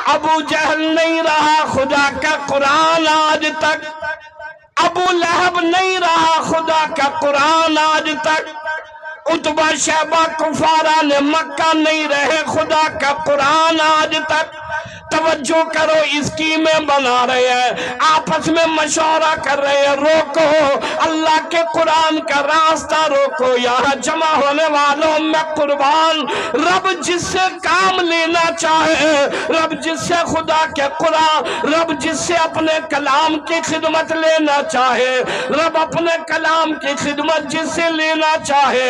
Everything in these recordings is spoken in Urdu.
ابو جہل نہیں رہا خدا کا قرآن آج تک، ابو لہب نہیں رہا خدا کا قرآن آج تک، عتبہ شیبہ کفاران مکہ نہیں رہے خدا کا قرآن آج تک۔ توجہ کرو، اسکیمیں بنا رہے ہیں، آپس میں مشورہ کر رہے ہیں، روکو اللہ کے قرآن کا راستہ روکو۔ یہاں جمع ہونے والوں میں قربان، رب جس سے کام لینا چاہے، رب جس سے خدا کے قرآن، رب جس سے اپنے کلام کی خدمت لینا چاہے، رب اپنے کلام کی خدمت جس سے لینا چاہے،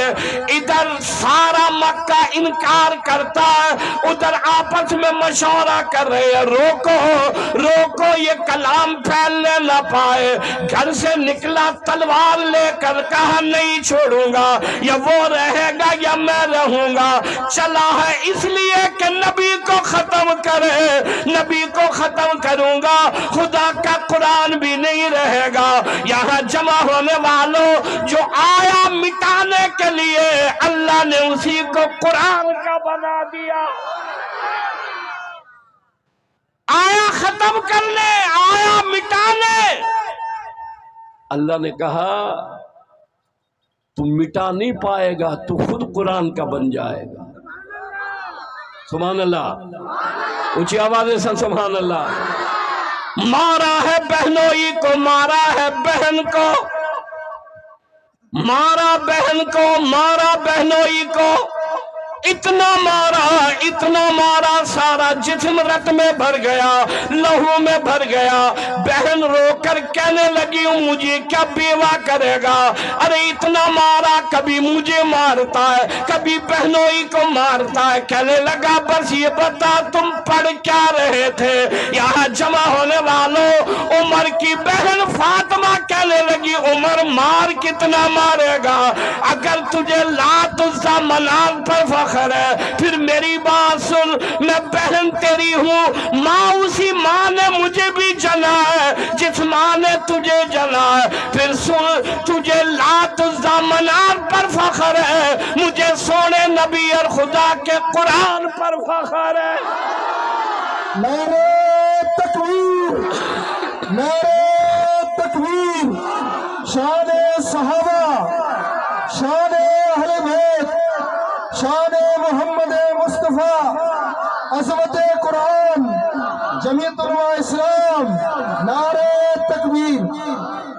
ادھر سارا مکہ انکار کرتا ہے، ادھر آپس میں مشورہ کر رہے ہیں، روکو روکو یہ کلام پھیلنے نہ پائے۔ گھر سے نکلا تلوار لے کر، کہا نہیں چھوڑوں گا، یا وہ رہے گا یا میں رہوں گا۔ چلا ہے اس لیے کہ نبی کو ختم کرے، نبی کو ختم کروں گا، خدا کا قرآن بھی نہیں رہے گا۔ یہاں جمع ہونے والوں، جو آیا مٹانے کے لیے، اللہ نے اسی کو قرآن کا بنا دیا۔ آیا ختم کرنے، آیا مٹانے۔ اللہ نے کہا تو مٹا نہیں پائے گا، تو خود قرآن کا بن جائے گا۔ سبحان اللہ، اونچی آوازیں سے سبحان اللہ۔ مارا ہے بہنوئی کو، مارا ہے بہن کو، مارا بہن کو، مارا بہنوئی کو، اتنا مارا سارا جسم رت میں بھر گیا، لہو میں بھر گیا۔ بہن رو کر کہنے لگی مجھے کیا بیوہ کرے گا، ارے اتنا مارا، کبھی مجھے مارتا ہے کبھی بہنوئی کو مارتا ہے۔ کہنے لگا بس یہ بتا تم پڑھ کیا رہے تھے۔ یہاں جمع ہونے والوں، عمر کی بہن فاطمہ کہنے لگی عمر مار کتنا مارے گا، اگر تجھے لات عزیٰ منات پر فخر ہے پھر میری بات سن، میں بہن تیری ہوں، ماں اسی ماں نے مجھے بھی جنا ہے جس ماں نے تجھے جنا ہے، پھر سن تجھے لات عزیٰ منات پر فخر ہے، مجھے سونے نبی اور خدا کے قرآن پر فخر ہے۔ نعرہ تکبیر، نعرہ تکبیر، شان صحابہ، شان اہل بیت، شان محمد مصطفیٰ، عظمت قرآن، جمعیت علماء اسلام، نعرہ تکبیر۔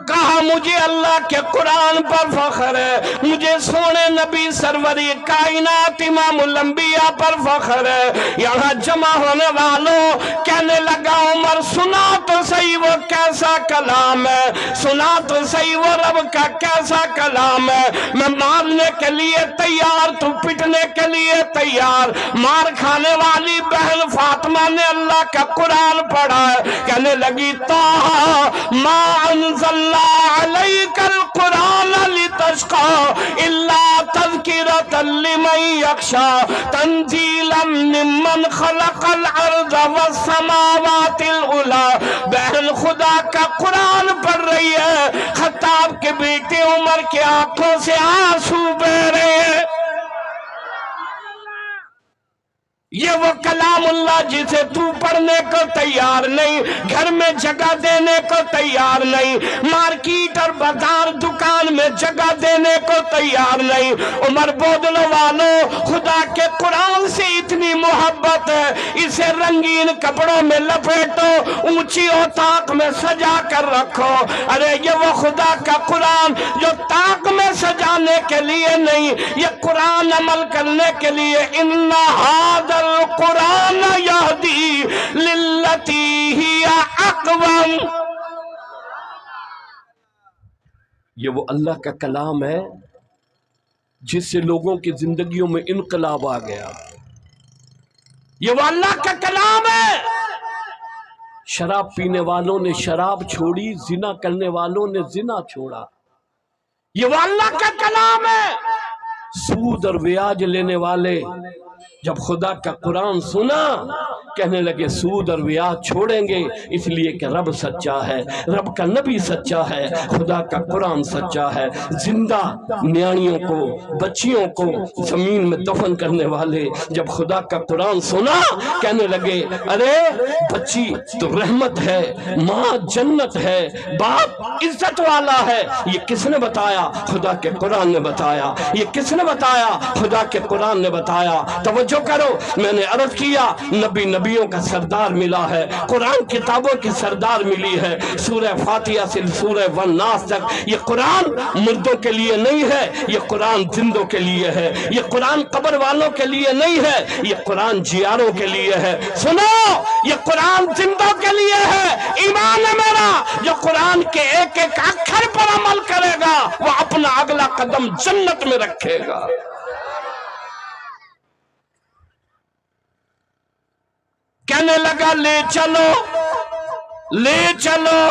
کہا مجھے اللہ کے قرآن پر فخر ہے، مجھے سونے نبی سروری کائنات امام الانبیاء پر فخر ہے۔ یہاں جمع ہونے والوں، کہنے لگا عمر سنا تو صحیح وہ کیسا کلام ہے، سنا تو صحیح وہ رب کا کیسا کلام ہے۔ میں مارنے کے لیے تیار، تو پٹنے کے لیے تیار۔ مار کھانے والی بہن فاطمہ نے اللہ کا قرآن پڑھا ہے، کہنے لگی طٰہٰ ما انزلنا علیک القرآن لتشقى الا تذکرۃ لمن یخشی تنزیلا ممن خلق الارض والسماوات العلی۔ بہن خدا کا قرآن پڑھ رہی ہے، خطاب کے بیٹے عمر کے آنکھوں سے آنسو بہ رہے ہیں۔ یہ وہ کلام اللہ جسے تو پڑھنے کو تیار نہیں، گھر میں جگہ دینے کو تیار نہیں، مارکیٹ اور بازار دکان میں جگہ دینے کو تیار نہیں۔ عمر بودلو والوں، خدا کے قرآن سے اتنی محبت ہے، اسے رنگین کپڑوں میں لپیٹو، اونچی طاق میں سجا کر رکھو۔ ارے یہ وہ خدا کا قرآن جو طاق میں سجانے کے لیے نہیں، یہ قرآن عمل کرنے کے لیے۔ ان ھذا القرآن یہدی للتی ہی اقوم۔ یہ وہ اللہ کا کلام ہے جس سے لوگوں کی زندگیوں میں انقلاب آ گیا۔ یہ وہ اللہ کا کلام ہے، شراب پینے والوں نے شراب چھوڑی، زنا کرنے والوں نے زنا چھوڑا۔ یہ وہ اللہ کا کلام ہے، سود اور بیاج لینے والے جب خدا کا قرآن سنا کہنے لگے سود اور ویات چھوڑیں گے، اس لیے کہ رب سچا ہے، رب کا نبی سچا ہے، خدا کا قرآن سچا ہے۔ زندہ نیانیوں کو، بچیوں کو زمین میں دفن کرنے والے جب خدا کا قرآن سنا کہنے لگے ارے بچی تو رحمت ہے، ماں جنت ہے، باپ عزت والا ہے۔ یہ کس نے بتایا؟ خدا کے قرآن نے بتایا۔ یہ کس نے بتایا؟ خدا کے قرآن نے بتایا۔ توجہ کرو، میں نے عرض کیا نبی نبیوں کا سردار ملا ہے، قرآن کتابوں کی سردار ملی ہے۔ سورہ فاتحہ سے سورہ والناس تک یہ قرآن مردوں کے لیے نہیں ہے، یہ قرآن زندوں کے لیے ہے، یہ قرآن قبر والوں کے لیے نہیں ہے، یہ قرآن جیاروں کے لیے ہے۔ سنو، یہ قرآن زندوں کے لیے ہے۔ ایمان ہے میرا، جو قرآن کے ایک ایک اکھر پر عمل کرے گا وہ اپنا اگلا قدم جنت میں رکھے گا۔ کہنے لگا لے چلو، لے چلو۔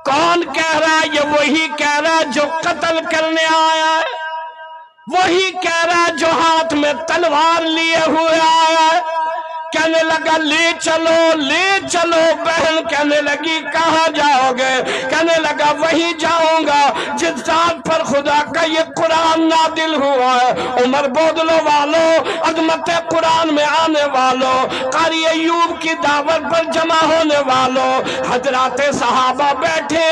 کون کہہ رہا ہے؟ یہ وہی کہہ رہا ہے جو قتل کرنے آیا ہے، وہی کہہ رہا ہے جو ہاتھ میں تلوار لیے ہوئے آیا ہے۔ کہنے لگا لے چلو، لے چلو۔ بہن کہنے لگی کہاں جاؤ گے؟ کہنے لگا وہی جاؤں گا جس ذات پر خدا کا یہ قرآن نازل ہوا ہے۔ عمر بودلو والو، عظمت قرآن میں آنے والو، قاری ایوب کی دعوت پر جمع ہونے والو، حضرات صحابہ بیٹھے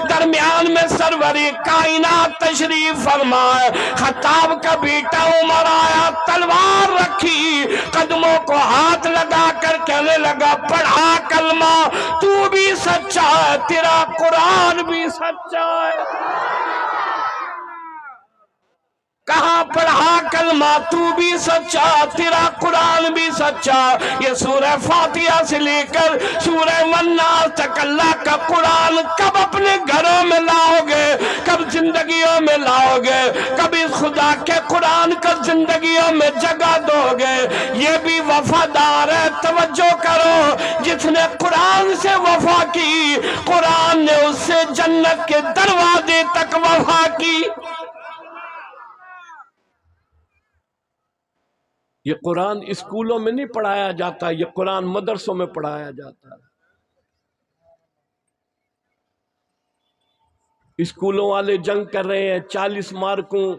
درمیان میں سروری کائنات تشریف فرمائے۔ خطاب کا بیٹا عمر آیا، تلوار رکھی، قدموں کو ہاتھ لگا کر کہنے لگا پڑھا کلمہ، تو بھی سچا ہے، تیرا قرآن بھی سچا ہے۔ کہاں پڑھا کلمہ، تو بھی سچا، تیرا قرآن بھی سچا۔ یہ سورہ فاتحہ سے لے کر سورہ والناس تک اللہ کا قرآن کب اپنے گھروں میں لاؤ گے، کب زندگیوں میں لاؤ گے، کب اس خدا کے قرآن کو زندگیوں میں جگہ دو گے؟ یہ بھی وفادار ہے۔ توجہ کرو، جس نے قرآن سے وفا کی قرآن نے اس سے جنت کے دروازے تک وفا کی۔ یہ قرآن اسکولوں میں نہیں پڑھایا جاتا، یہ قرآن مدرسوں میں پڑھایا جاتا ہے۔ اسکولوں والے جنگ کر رہے ہیں، 40 مارکوں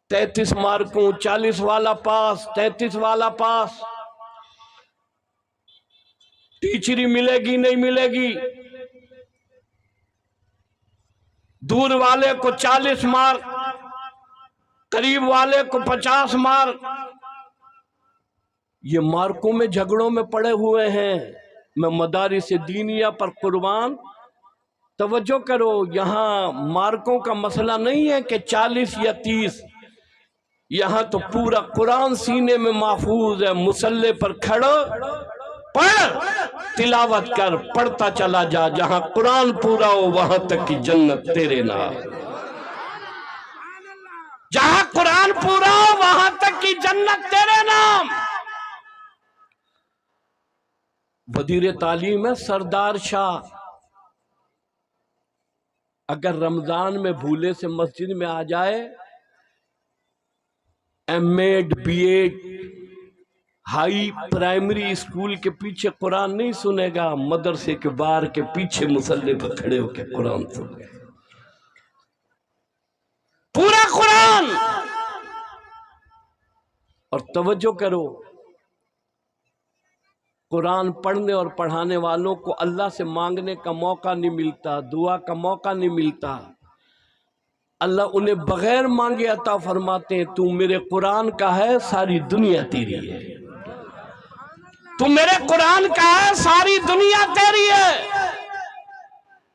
33 مارکوں، 40 والا پاس 33 والا پاس۔ ٹیچری ملے گی نہیں ملے گی؟ دور والے کو 40 مارک، قریب والے کو 50 مارک۔ یہ مارکوں میں جھگڑوں میں پڑے ہوئے ہیں۔ میں مدارس دینیہ پر قربان۔ توجہ کرو، یہاں مارکوں کا مسئلہ نہیں ہے کہ 40 یا 30، یہاں تو پورا قرآن سینے میں محفوظ ہے۔ مصلی پر کھڑو، پڑھ، تلاوت کر، پڑھتا چلا جا، جہاں قرآن پورا ہو وہاں تک کی جنت تیرے نام۔ جہاں قرآن پورا ہو وہاں تک کی جنت تیرے نام۔ وزیر تعلیم ہے سردار شاہ، اگر رمضان میں بھولے سے مسجد میں آ جائے، M Ed B Ed high primary school کے پیچھے قرآن نہیں سنے گا، مدرسے کے بار کے پیچھے مصلی پر کھڑے ہو کے قرآن سنے گا، پورا قرآن۔ اور توجہ کرو، قرآن پڑھنے اور پڑھانے والوں کو اللہ سے مانگنے کا موقع نہیں ملتا، دعا کا موقع نہیں ملتا۔ اللہ انہیں بغیر مانگے عطا فرماتے ہیں۔ تو میرے قرآن کا ہے، ساری دنیا تیری ہے۔ تو میرے قرآن کا ہے، ساری دنیا تیری ہے۔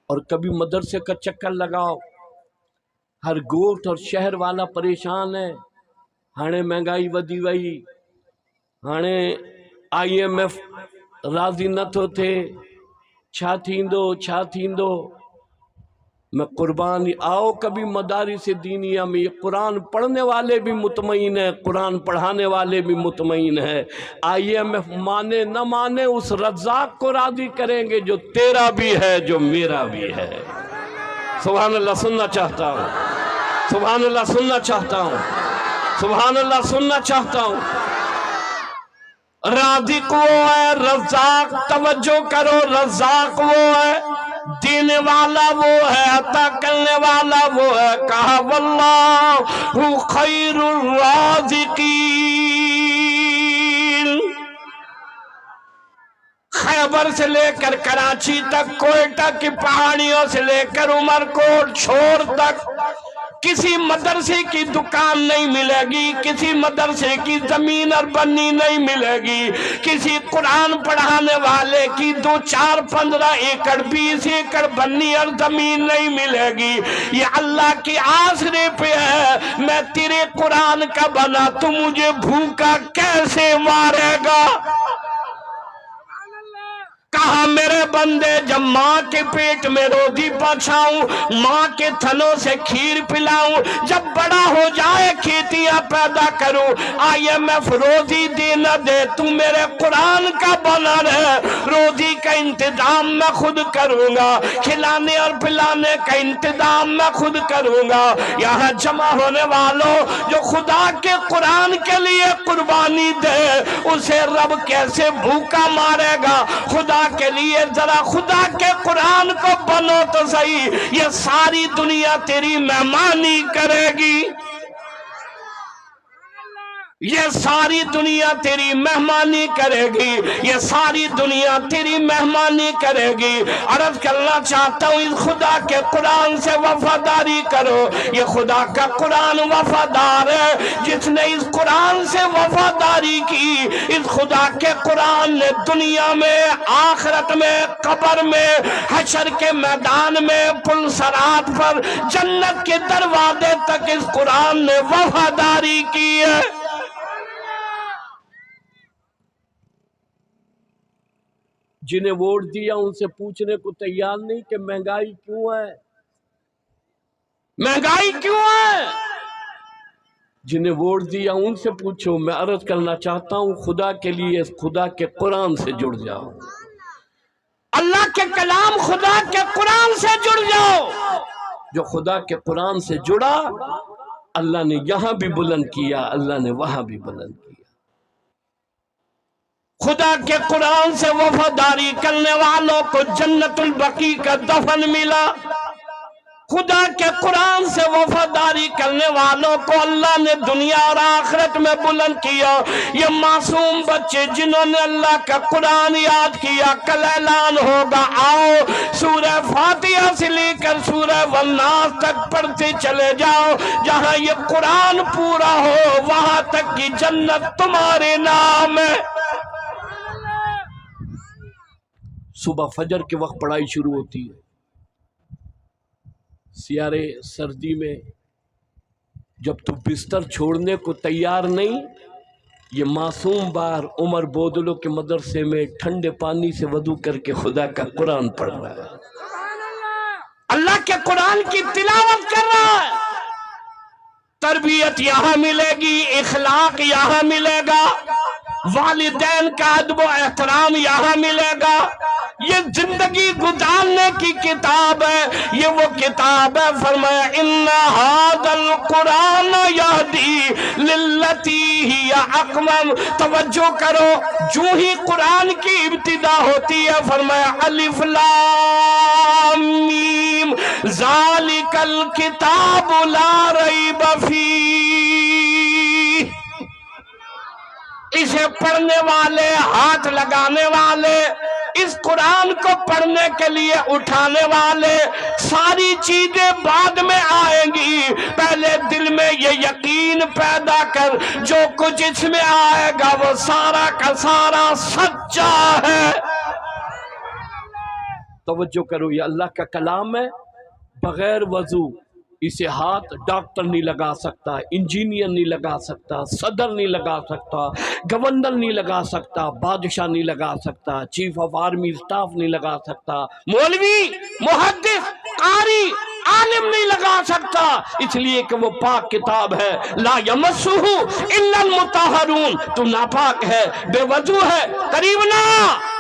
اور کبھی مدرسے کا چکر لگاؤ، ہر گوٹھ اور شہر والا پریشان ہے۔ ہانے مہنگائی ودی وئی، ہانے IMF راضی نہ تو تھے، چھا تھیندو۔ میں قربانی، آؤ کبھی مدارس دینیہ میں، یہ قرآن پڑھنے والے بھی مطمئن ہیں، قرآن پڑھانے والے بھی مطمئن ہیں۔ IMF مانے نہ مانے، اس رزاق کو راضی کریں گے جو تیرا بھی ہے، جو میرا بھی ہے۔ سبحان اللہ سننا چاہتا ہوں، سبحان اللہ سننا چاہتا ہوں۔ سبحان اللہ سننا چاہتا ہوں۔ رازق وہ ہے، رزاق توجہ کرو، رزاق وہ ہے، دینے والا وہ ہے، عطا کرنے والا وہ ہے۔ کہا واللہ خیر الرازقین۔ خیبر سے لے کر کراچی تک، کوئٹہ کی پہاڑیوں سے لے کر عمرکوٹ چھور تک کسی مدرسے کی دکان نہیں ملے گی، کسی مدرسے کی زمین اور بنی نہیں ملے گی، کسی قرآن پڑھانے والے کی 2 4 15 ایکڑ 20 ایکڑ بنی اور زمین نہیں ملے گی۔ یہ اللہ کی آسرے پہ ہے، میں تیرے قرآن کا بنا، تو مجھے بھوکا کیسے مارے گا؟ کہا میرے بندے جب ماں کے پیٹ میں روزی پہنچاؤں، ماں کے تھنوں سے کھیر پلاؤں، جب بڑا ہو جائے کھیتیاں پیدا کروں، IMF روزی دے نہ دے، تو میرے قرآن کا بنا رہے، روزی کا انتظام میں خود کروں گا، کھلانے اور پلانے کا انتظام میں خود کروں گا۔ یہاں جمع ہونے والوں، جو خدا کے قرآن کے لیے قربانی دے، اسے رب کیسے بھوکا مارے گا؟ خدا کے لیے ذرا خدا کے قرآن کو بنو تو صحیح، یہ ساری دنیا تیری مہمانی کرے گی، یہ ساری دنیا تیری مہمانی کرے گی، یہ ساری دنیا تیری مہمانی کرے گی۔ عرض کرنا چاہتا ہوں اس خدا کے قرآن سے وفاداری کرو، یہ خدا کا قرآن وفادار ہے، جس نے اس قرآن سے وفاداری کی، اس خدا کے قرآن نے دنیا میں، آخرت میں، قبر میں، حشر کے میدان میں، پل صراط پر، جنت کے دروازے تک اس قرآن نے وفاداری کی ہے۔ جنہیں ووٹ دیا ان سے پوچھنے کو تیار نہیں کہ مہنگائی کیوں ہے، مہنگائی کیوں ہے؟ جنہیں ووٹ دیا ان سے پوچھو۔ میں عرض کرنا چاہتا ہوں خدا کے لیے خدا کے قرآن سے جڑ جاؤ، اللہ کے کلام خدا کے قرآن سے جڑ جاؤ۔ جو خدا کے قرآن سے جڑا، اللہ نے یہاں بھی بلند کیا، اللہ نے وہاں بھی بلند کیا۔ خدا کے قرآن سے وفاداری کرنے والوں کو جنت البقیع کا دفن ملا، خدا کے قرآن سے وفاداری کرنے والوں کو اللہ نے دنیا اور آخرت میں بلند کیا۔ یہ معصوم بچے جنہوں نے اللہ کا قرآن یاد کیا، کل اعلان ہوگا آؤ سورہ فاتحہ سے لے کر سورہ والناس تک پڑھتے چلے جاؤ، جہاں یہ قرآن پورا ہو وہاں تک کی جنت تمہارے نام ہے۔ صبح فجر کے وقت پڑھائی شروع ہوتی ہے، سیارے سردی میں جب تو بستر چھوڑنے کو تیار نہیں، یہ معصوم بار عمر بودلو کے مدرسے میں ٹھنڈے پانی سے وضو کر کے خدا کا قرآن پڑھ رہا ہے، اللہ کے قرآن کی تلاوت کر رہا ہے۔ تربیت یہاں ملے گی، اخلاق یہاں ملے گا، والدین کا ادب و احترام یہاں ملے گا۔ یہ زندگی گزارنے کی کتاب ہے، یہ وہ کتاب ہے، فرمایا ان ھذا القرآن یہدی للتی ہی اقوم۔ توجہ کرو، جو ہی قرآن کی ابتدا ہوتی ہے فرمایا الف لام میم ذالک الکتاب لا ریب فیہ۔ اسے پڑھنے والے، ہاتھ لگانے والے، اس قرآن کو پڑھنے کے لیے اٹھانے والے، ساری چیزیں بعد میں آئیں گی، پہلے دل میں یہ یقین پیدا کر جو کچھ اس میں آئے گا وہ سارا کا سارا سچا ہے۔ توجہ کرو، یہ اللہ کا کلام ہے، بغیر وضو اسے ہاتھ ڈاکٹر نہیں لگا سکتا، انجینئر نہیں لگا سکتا، صدر نہیں لگا سکتا، گورنر نہیں لگا سکتا، بادشاہ نہیں لگا سکتا، چیف آف آرمی اسٹاف نہیں لگا سکتا، مولوی، محدث، قاری، عالم نہیں لگا سکتا، اس لیے کہ وہ پاک کتاب ہے۔ لا یمسہ الا المطہرون، تو ناپاک ہے، بے وضو ہے، قریب نہ۔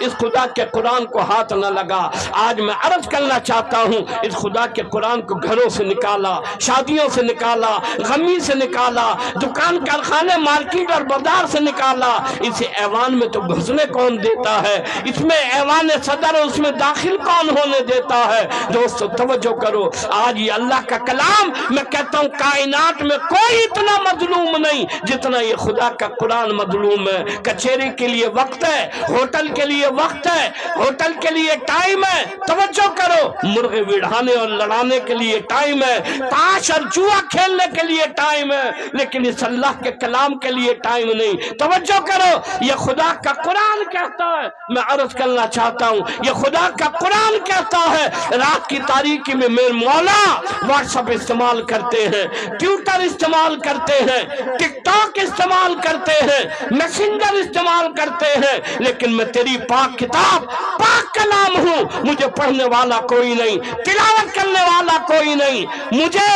اس خدا کے قرآن کو ہاتھ نہ لگا۔ آج میں عرض کرنا چاہتا ہوں، اس خدا کے قرآن کو گھروں سے نکالا، شادیوں سے نکالا، غمی سے نکالا، دکان کارخانے مارکیٹ اور بازار سے نکالا۔ اسے ایوان میں تو گھسنے کون دیتا ہے؟ اس میں ایوان صدر، اس میں داخل کون ہونے دیتا ہے؟ دوستو توجہ کرو، آج یہ اللہ کا کلام، میں کہتا ہوں کائنات میں کوئی اتنا مظلوم نہیں جتنا یہ خدا کا قرآن مظلوم ہے۔ کچہری کے لیے وقت ہے، ہوٹل کے لیے وقت ہے، ہوٹل کے لیے ٹائم ہے، توجہ کرو، مرغے وڑھانے اور لڑانے کے لیے ٹائم ہے، تاش اور جوا کھیلنے کے لیے ٹائم ہے، لیکن اس اللہ کے کلام کے لیے ٹائم نہیں۔ توجہ کرو، یہ خدا کا قرآن کہتا ہے، میں عرض کرنا چاہتا ہوں، یہ خدا کا قرآن کہتا ہے، رات کی تاریکی میں میرے مولا واٹس ایپ استعمال کرتے ہیں، ٹویٹر استعمال کرتے ہیں، ٹک ٹاک استعمال کرتے ہیں، میسنجر استعمال کرتے ہیں، لیکن میں تیری پاک کتاب، پاک کلام ہوں، مجھے پڑھنے والا کوئی نہیں، تلاوت کرنے والا کوئی نہیں، مجھے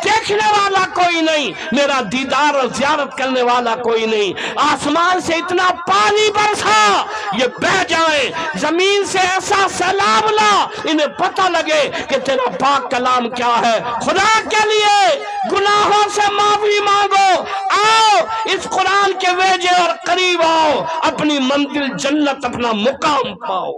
دیکھنے والا کوئی نہیں، میرا دیدار اور زیارت کرنے والا کوئی نہیں۔ آسمان سے اتنا پانی برسا یہ بہ جائیں، زمین سے ایسا سیلاب لا انہیں پتہ لگے کہ تیرا پاک کلام کیا ہے۔ خدا کے لیے گناہوں سے معافی مانگو، آؤ اس قرآن کے ویجے اور قریب آؤ، اپنی منزل جنت، اپنا مقام پاؤ۔